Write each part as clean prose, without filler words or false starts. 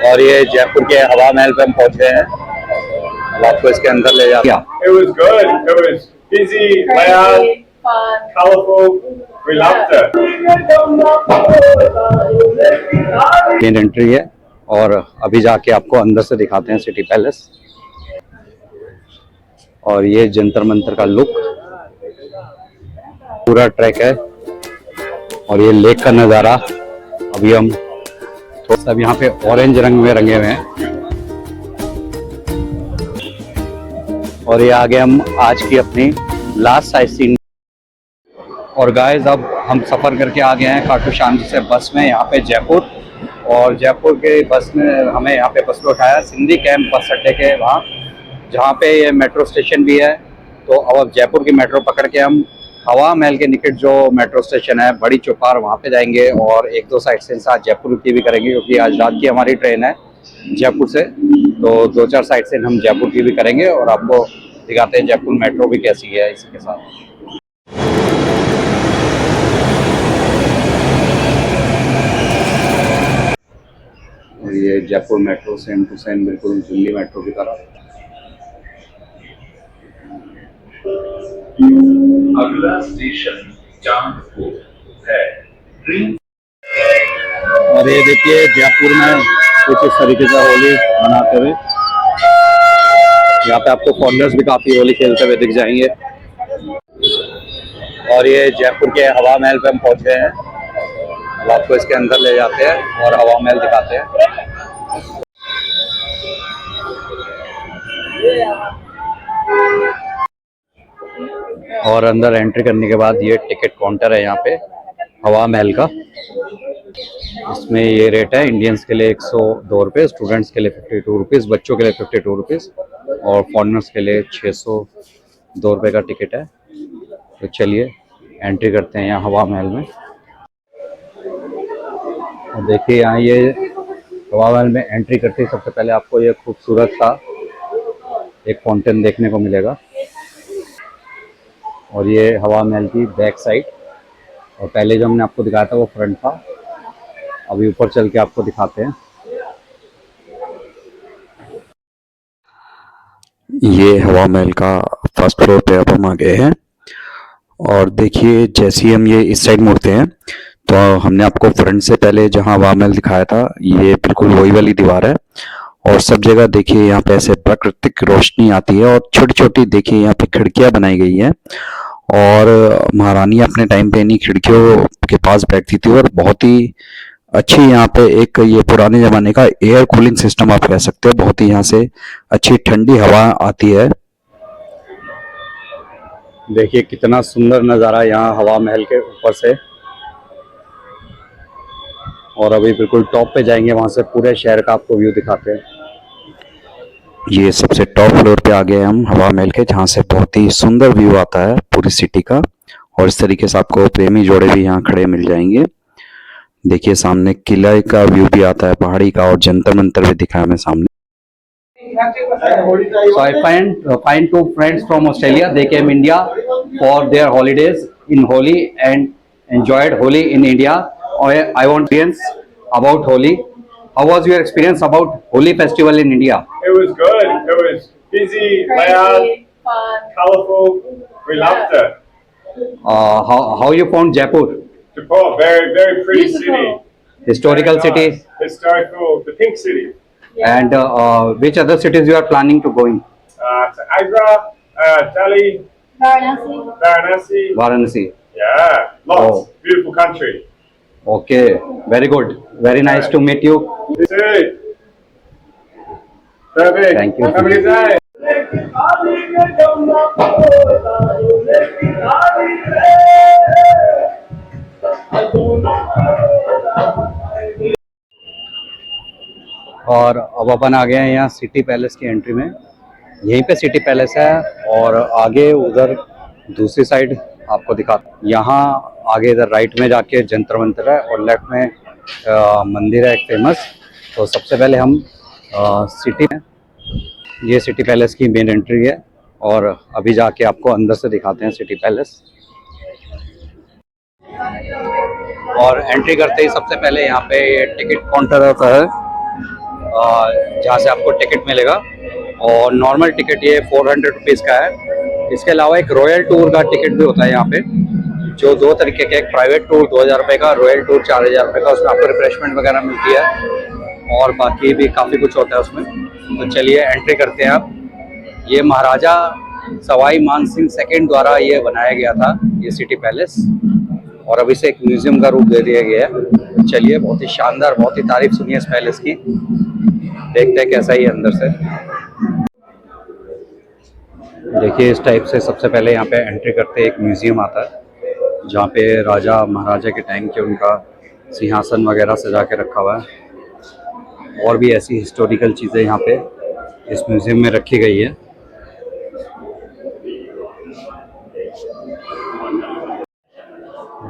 और ये जयपुर के हवा महल पे हम पहुंच गए हैं। अब आपको इसके अंदर ले जाते हैं। It was good. It was busy, loud, colorful. We loved it. Main entry है और अभी जाके आपको अंदर से दिखाते हैं सिटी पैलेस। और ये जंतर मंतर का लुक, पूरा ट्रैक है और ये लेक का नज़ारा। अभी हम थोड़ा सा यहाँ पे ऑरेंज रंग में रंगे हुए हैं और ये आगे हम आज की अपनी लास्ट साइट सीन। और गाइस अब हम सफ़र करके आ गए हैं खाटू श्याम जी से बस में यहाँ पे जयपुर। और जयपुर के बस में हमें यहाँ पे बस में उठाया सिंधी कैंप बस अड्डे के वहाँ, जहाँ पे ये मेट्रो स्टेशन भी है। तो अब जयपुर की मेट्रो पकड़ के हम हवा महल के निकट जो मेट्रो स्टेशन है बड़ी चौपार, वहाँ पे जाएंगे और एक दो साइड सीन आज जयपुर की भी करेंगे, क्योंकि आज रात की हमारी ट्रेन है जयपुर से। तो दो चार साइड सीन हम जयपुर की भी करेंगे और आपको दिखाते हैं जयपुर मेट्रो भी कैसी है इसके साथ। और ये Jaipur metro same to same बिल्कुल दिल्ली मेट्रो की तरह। अगला स्टेशन चांदपुर है। और ये देखिए जयपुर में कुछ इस तरीके से होली मनाते हुए, यहाँ पे आपको फॉरेनर्स भी काफी होली खेलते हुए दिख जाएंगे। और ये जयपुर के हवा महल पे हम पहुंच गए हैं। अब आपको इसके अंदर ले जाते हैं और हवा महल दिखाते हैं। और अंदर एंट्री करने के बाद ये टिकट काउंटर है यहाँ पे हवा महल का। इसमें ये रेट है इंडियंस के लिए 102 रुपये, स्टूडेंट्स के लिए 52 रुपीज़, बच्चों के लिए 52 रुपीज़ और फॉरेनर्स के लिए 602 रुपये का टिकट है। तो चलिए एंट्री करते हैं यहाँ हवा महल में। और देखिए यहाँ ये हवा महल में एंट्री करते ही सबसे पहले आपको ये खूबसूरत सा एक फाउंटेन देखने को मिलेगा। और ये हवा महल की बैक साइड, और पहले जो हमने आपको दिखाया था वो फ्रंट था। अभी ऊपर चल के आपको दिखाते हैं। ये हवा महल का फर्स्ट फ्लोर पे अब हम आ गए हैं। और देखिए जैसे ही हम ये इस साइड मुड़ते हैं तो हमने आपको फ्रंट से पहले जहां हवा महल दिखाया था ये बिल्कुल वही वाली दीवार है। और सब जगह देखिए यहाँ पे ऐसे प्राकृतिक रोशनी आती है और छोटी छोटी देखिए यहाँ पे खिड़कियां बनाई गई हैं। और महारानी अपने टाइम पे इन्हीं खिड़कियों के पास बैठती थी और बहुत ही अच्छी यहाँ पे एक ये पुराने जमाने का एयर कूलिंग सिस्टम आप कह सकते हो। बहुत ही यहाँ से अच्छी ठंडी हवा आती है। देखिए कितना सुंदर नज़ारा यहाँ हवा महल के ऊपर से। और अभी बिल्कुल टॉप पे जाएंगे, वहाँ से पूरे शहर का आपको व्यू दिखाते हैं। ये सबसे टॉप फ्लोर पे आ गए हम हवा महल के, जहाँ से बहुत ही सुंदर व्यू आता है पूरी सिटी का। और इस तरीके से आपको प्रेमी जोड़े भी यहाँ खड़े मिल जाएंगे। देखिए सामने किला का व्यू भी आता है पहाड़ी का, और जंतर मंतर भी दिखा है हमें सामने। So I find two friends from Australia. They came India for their holidays in Holi and enjoyed Holi in India. I want experience about Holi. How was your experience about Holi festival in India? It was good. It was busy, loud, colorful. We loved it. How you found Jaipur? Jaipur, very, very pretty city. Historical Very city. nice. Historical, the pink city. And which other cities you are planning to go in? To Agra, Delhi, Varanasi. Varanasi. Yeah, lots. Oh. Beautiful country. Okay, very good. Very nice to meet you. You too. Perfect. Thank you. Have a good day. और अब अपन आ गए हैं यहाँ city palace की entry में। यहीं पे city palace है और आगे उधर दूसरी साइड आपको दिखा, यहाँ आगे इधर राइट में जाके जंतर मंतर है और लेफ्ट में मंदिर है एक फेमस। तो सबसे पहले हम सिटी में, ये सिटी पैलेस की मेन एंट्री है और अभी जाके आपको अंदर से दिखाते हैं सिटी पैलेस। और एंट्री करते ही सबसे पहले यहाँ पे ये टिकट काउंटर होता है जहाँ से आपको टिकट मिलेगा। और नॉर्मल टिकट ये 400 रुपीज़ का है। इसके अलावा एक रॉयल टूर का टिकट भी होता है यहाँ पे, जो दो तरीके का, एक प्राइवेट टूर 2000 रुपये का, रॉयल टूर 4000 रुपये का। उसमें आपको रिफ्रेशमेंट वगैरह मिलती है और बाकी भी काफ़ी कुछ होता है उसमें। तो चलिए एंट्री करते हैं आप। ये महाराजा सवाई मान सिंह सेकंड द्वारा ये बनाया गया था, ये सिटी पैलेस, और अभी से एक म्यूजियम का रूप दे दिया गया है। चलिए, बहुत ही शानदार, बहुत ही तारीफ सुनी है इस पैलेस की। देखते हैं कैसा ही है अंदर से। देखिए, इस टाइप से सबसे पहले यहाँ पे एंट्री करते एक म्यूजियम आता है, जहाँ पे राजा महाराजा के टाइम के उनका सिंहासन वगैरह सजा के रखा हुआ है। और भी ऐसी हिस्टोरिकल चीज़ें यहाँ पे इस म्यूजियम में रखी गई है।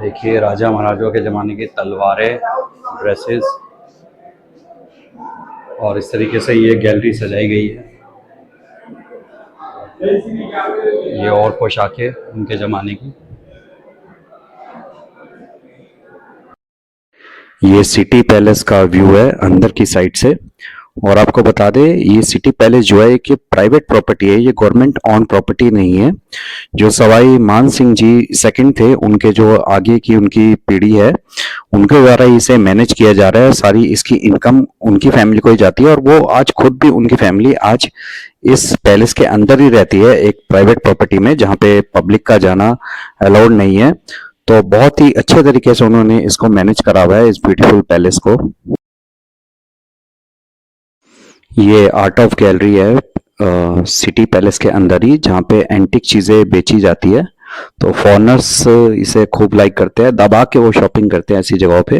देखिए, राजा महाराजाओं के ज़माने की तलवारें, ड्रेसेस, और इस तरीके से ये गैलरी सजाई गई है। ये और पोशाकें उनके ज़माने की। ये सिटी पैलेस का व्यू है अंदर की साइड से। और आपको बता दें, ये सिटी पैलेस जो है कि प्राइवेट प्रॉपर्टी है, ये गवर्नमेंट ऑन प्रॉपर्टी नहीं है। जो सवाई मान सिंह जी सेकंड थे, उनके जो आगे की उनकी पीढ़ी है, उनके द्वारा इसे मैनेज किया जा रहा है। सारी इसकी इनकम उनकी फैमिली को ही जाती है, और वो आज खुद भी, उनकी फैमिली आज इस पैलेस के अंदर ही रहती है, एक प्राइवेट प्रॉपर्टी में, जहाँ पे पब्लिक का जाना अलाउड नहीं है। तो बहुत ही अच्छे तरीके से उन्होंने इसको मैनेज करा हुआ है, इस ब्यूटीफुल पैलेस को। ये आर्ट ऑफ गैलरी है सिटी पैलेस के अंदर ही, जहाँ पे एंटिक चीजें बेची जाती है। तो फॉरेनर्स इसे खूब लाइक करते हैं, दबा के वो शॉपिंग करते हैं ऐसी जगहों पे।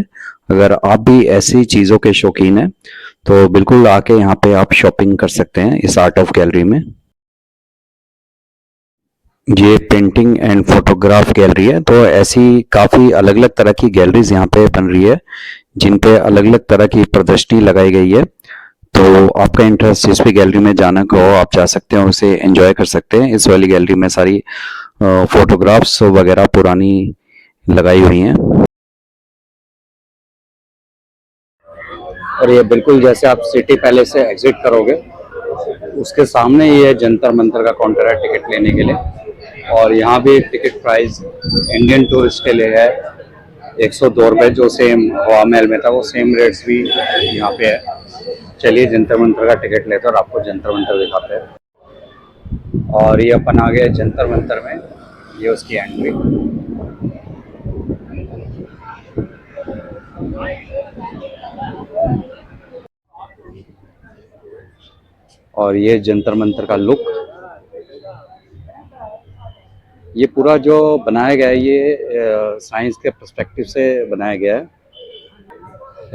अगर आप भी ऐसी चीजों के शौकीन हैं तो बिल्कुल आके यहाँ पे आप शॉपिंग कर सकते हैं इस आर्ट ऑफ गैलरी में। ये पेंटिंग एंड फोटोग्राफ गैलरी है। तो ऐसी काफी अलग अलग तरह की गैलरीज यहाँ पे बन रही है, जिन पे अलग अलग तरह की प्रदर्शनी लगाई गई है। तो आपका इंटरेस्ट जिस भी गैलरी में जाना को आप जा सकते हैं, उसे एंजॉय कर सकते हैं। इस वाली गैलरी में सारी फोटोग्राफ्स वगैरह पुरानी लगाई हुई हैं। और ये बिल्कुल जैसे आप सिटी पैलेस से एग्जिट करोगे, उसके सामने ये जंतर मंतर का काउंटर है टिकट लेने के लिए। और यहाँ भी टिकट प्राइस इंडियन टूरिस्ट के लिए है 102 रुपये, जो सेम हवा महल में था, वो सेम रेट्स भी यहाँ पे है। चलिए, जंतर मंतर का टिकट लेते हैं और आपको जंतर मंतर दिखाते हैं। और ये अपन आ गए जंतर मंतर में, ये उसकी एंट्री। और ये जंतर मंतर का लुक, ये पूरा जो बनाया गया है, ये साइंस के पर्सपेक्टिव से बनाया गया है।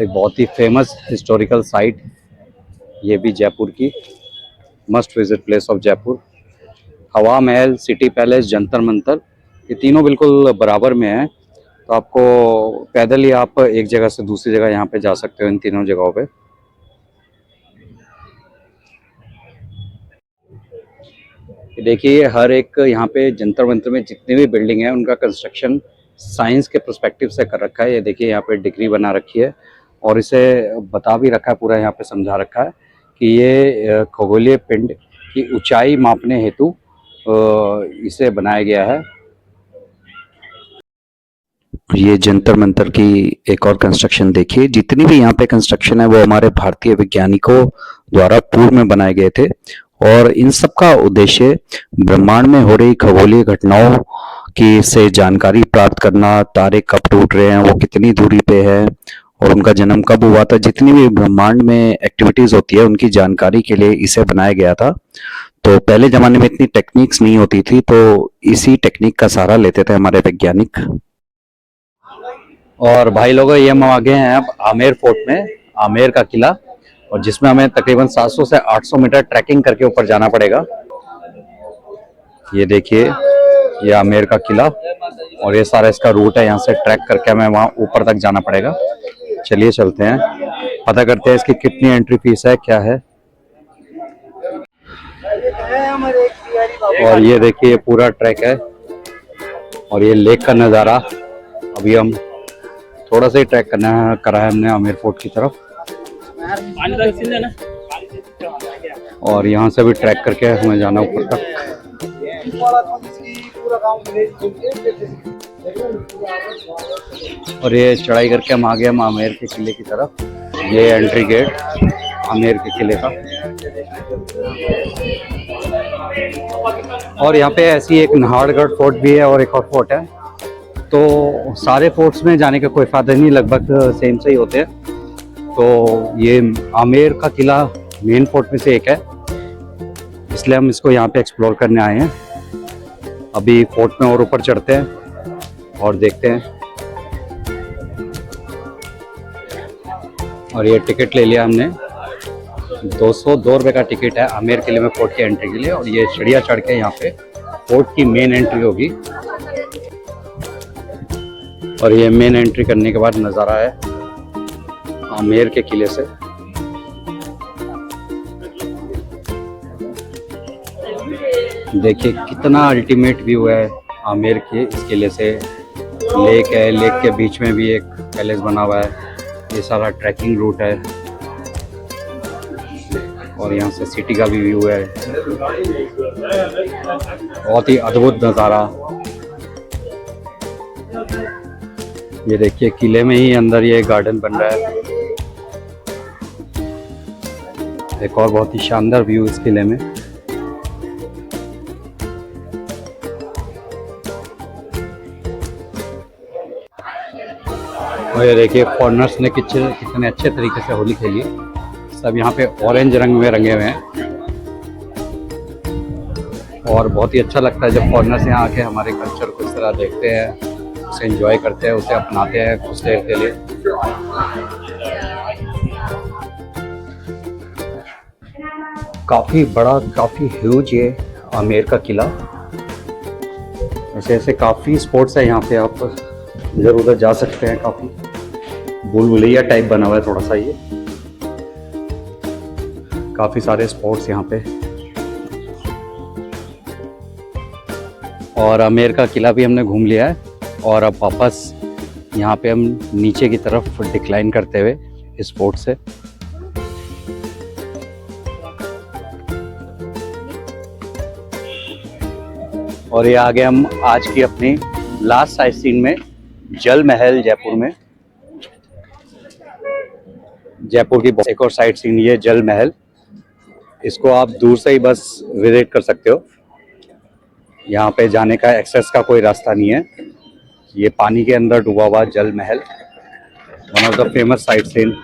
एक बहुत ही फेमस हिस्टोरिकल साइट, ये भी जयपुर की must visit place of Jaipur. हवा महल, सिटी पैलेस, जंतर मंतर, ये तीनों बिल्कुल बराबर में है। तो आपको पैदल ही आप एक जगह से दूसरी जगह यहाँ पे जा सकते हो, इन तीनों जगहों पे। देखिए, हर एक यहाँ पे जंतर मंतर में जितनी भी बिल्डिंग है, उनका कंस्ट्रक्शन साइंस के पर्सपेक्टिव से कर रखा है। ये देखिए, यहाँ पे डिग्री बना रखी है और इसे बता भी रखा है, पूरा यहाँ पे समझा रखा है कि ये खगोलीय पिंड की ऊंचाई मापने हेतु इसे बनाया गया है। ये जंतर मंतर की एक और कंस्ट्रक्शन देखिए। जितनी भी यहाँ पे कंस्ट्रक्शन है, वो हमारे भारतीय वैज्ञानिकों द्वारा पूर्व में बनाए गए थे। और इन सब का उद्देश्य ब्रह्मांड में हो रही खगोलीय घटनाओं की से जानकारी प्राप्त करना, तारे कब टूट रहे हैं, वो कितनी दूरी पे है, और उनका जन्म कब हुआ था, जितनी भी ब्रह्मांड में एक्टिविटीज होती है, उनकी जानकारी के लिए इसे बनाया गया था। तो पहले जमाने में इतनी टेक्निक्स नहीं होती थी, तो इसी टेक्निक का सहारा लेते थे हमारे वैज्ञानिक। और भाई लोगों, ये हम आ गए हैं अब आमेर फोर्ट में, आमेर का किला, और जिसमें हमें तकरीबन 700 से 800 मीटर ट्रैकिंग करके ऊपर जाना पड़ेगा। ये देखिए, ये आमेर का किला, और ये सारा इसका रूट है। यहाँ से ट्रैक करके हमें वहाँ ऊपर तक जाना पड़ेगा। चलिए चलते हैं, पता करते हैं इसकी कितनी एंट्री फीस है, क्या है। और ये देखिए, ये पूरा ट्रैक है, और ये लेक का नज़ारा। अभी हम थोड़ा सा ही ट्रैक करा है हमने आमेर फोर्ट की तरफ। और यहाँ से भी ट्रैक करके हमें जाना ऊपर तक। और ये चढ़ाई करके हम आ गए हम आमेर के किले की तरफ। ये एंट्री गेट आमेर के किले का। और यहाँ पे ऐसी एक नाहरगढ़ फोर्ट भी है और एक और फोर्ट है। तो सारे फोर्ट्स में जाने का कोई फ़ायदा नहीं, लगभग सेम से ही होते हैं। तो ये आमेर का किला मेन फोर्ट में से एक है, इसलिए हम इसको यहाँ पे एक्सप्लोर करने आए हैं। अभी फोर्ट में और ऊपर चढ़ते हैं और देखते हैं। और ये टिकट ले लिया हमने, 202 रुपये का टिकट है आमेर किले में फोर्ट की एंट्री के लिए। और ये सीढ़ियाँ चढ़ के यहाँ पे फोर्ट की मेन एंट्री होगी। और ये मेन एंट्री करने के बाद नज़ारा है आमेर के किले से। देखिए कितना अल्टीमेट व्यू है आमेर के इस किले से। लेक है, लेक के बीच में भी एक पैलेस बना हुआ है। ये सारा ट्रैकिंग रूट है और यहाँ से सिटी का भी व्यू है। बहुत ही अद्भुत नज़ारा। ये देखिए किले में ही अंदर ये गार्डन बन रहा है। एक और बहुत ही शानदार व्यू इस किले में। और ये देखिए फॉरेनर्स ने कितने अच्छे तरीके से होली खेली है। सब यहाँ पे ऑरेंज रंग में रंगे हुए हैं और बहुत ही अच्छा लगता है जब फॉरेनर्स यहाँ आके हमारे कल्चर को इस तरह देखते हैं, उसे एंजॉय करते हैं, उसे अपनाते हैं कुछ देर के लिए। काफ़ी बड़ा, काफ़ी ह्यूज ये आमेर का किला। ऐसे ऐसे काफ़ी स्पॉट्स है यहाँ पे, आप इधर उधर जा सकते हैं। काफ़ी भूल भुलैया टाइप बना हुआ है थोड़ा सा ये। काफ़ी सारे स्पॉट्स यहाँ पे। और आमेर का किला भी हमने घूम लिया है और अब वापस यहाँ पे हम नीचे की तरफ डिक्लाइन करते हुए इस फोर्ट से। और ये आ गए हम आज की अपनी लास्ट साइट सीन में, जल महल जयपुर में। जयपुर की एक और साइट सीन ये जल महल। इसको आप दूर से ही बस विजिट कर सकते हो, यहाँ पे जाने का एक्सेस का कोई रास्ता नहीं है। ये पानी के अंदर डूबा हुआ Jal Mahal, one of the famous sight scene.